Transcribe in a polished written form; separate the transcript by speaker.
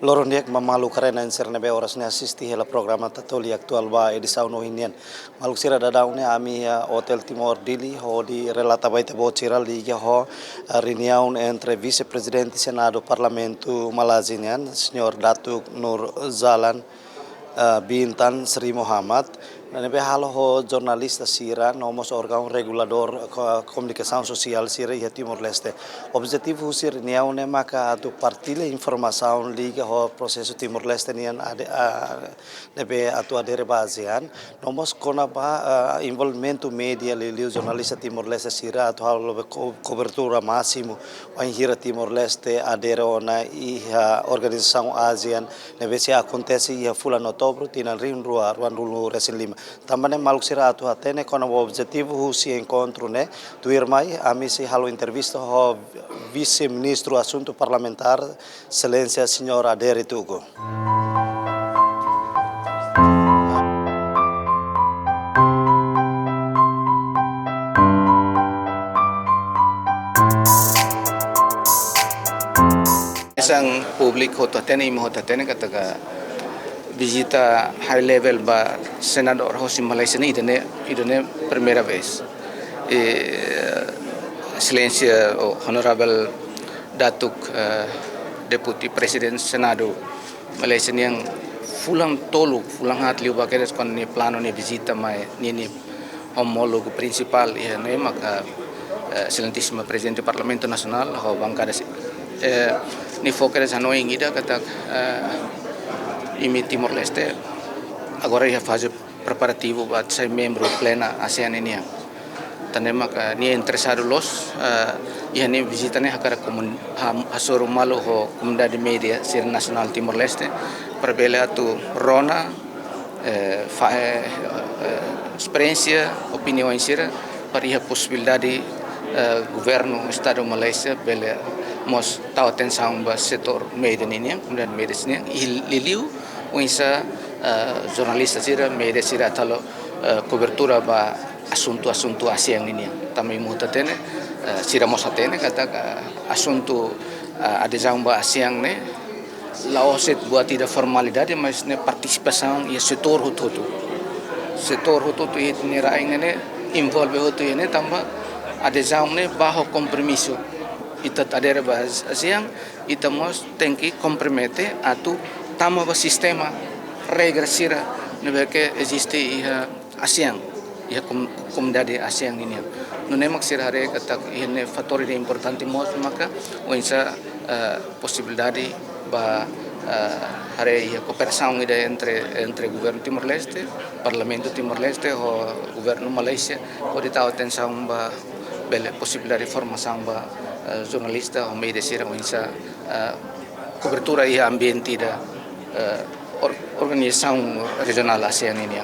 Speaker 1: Loroniek mamalu karena inserne be orasnya asisti hela programa tatoli aktual ba edição no hinian. Maluk sira dadaune ami Hotel Timor Dili ho di relata baita bociral di ho reunião entre vice-presidente Senado Parlamento Malazinian, Senhor Datuk Nur Zalan Bintan Sri Muhammad. Nebe halo ho jornalista sira nomos órgão regulador comunicação social sira e Timor Leste. Objetivo sir niaune maka atu partilha informação liga ho processo Timor Leste nian nebe atu adere basean nomos kona ba envolvimento media liliu jornalista Timor Leste sira atu halo cobertura máximo o hira Timor Leste adere ona organização ASEAN nebe se acontece ia fulan outubro tinal rinrua ruanulu resin lima. Também maluk sira atu atene com o objetivo husi encontro né tu irmai ami si halo entrevista ho vice-ministro assunto parlamentar excelência senhora Adere Tugo.
Speaker 2: Isang publik hotatene imo hotatene kataga visita high level ba senador hosi Malaysia ni idane primeira vez. Excelência honorable Datuk Deputy President Senado Malaysia yang fulang hat liu bakeres kon ni plano ni visita mai ni homologo principal ya ne maka excelentíssimo Presidente Parlamento Nacional ho bancada ni fokeres hanoi ngida kata imi Timor Leste agora ia fase preparativo para ser membro plena ASEAN ini. Tanema ka ni interessado los ia ni visita ni hakara hasoro malo ho comunidade media sir nacional Timor Leste perbela tu rona experiência opinião sira para ia possibilidade governo estado Malaysia bela mos tahu atenção ba setor media ini comunidade media ini liliu unsa jornalista sira media sira talo cobertura ba assunto ASEAN ini também muita tene sira mos atene kata assunto adesão ba ASEAN ne laoset buat tidak formalidade mas ne participação e setor hututu ini raing ne involve hutu ini tambah adesão ne bajo compromisso ita adere ba ASEAN ita mos tenki compromete atu tamo ba sistema regra sira nebe que existe ASEAN comunidade ASEAN ini no nemak sira hare kata ini fator ini importante mos maka wensa possibilidade ba hare cooperação ida entre governo Timor Leste parlamento Timor Leste o governo Malaysia pode dar atenção ba bele possibilidade de formação ba jornalista o media sira wensa cobertura ambiente da organização regional ASEAN ini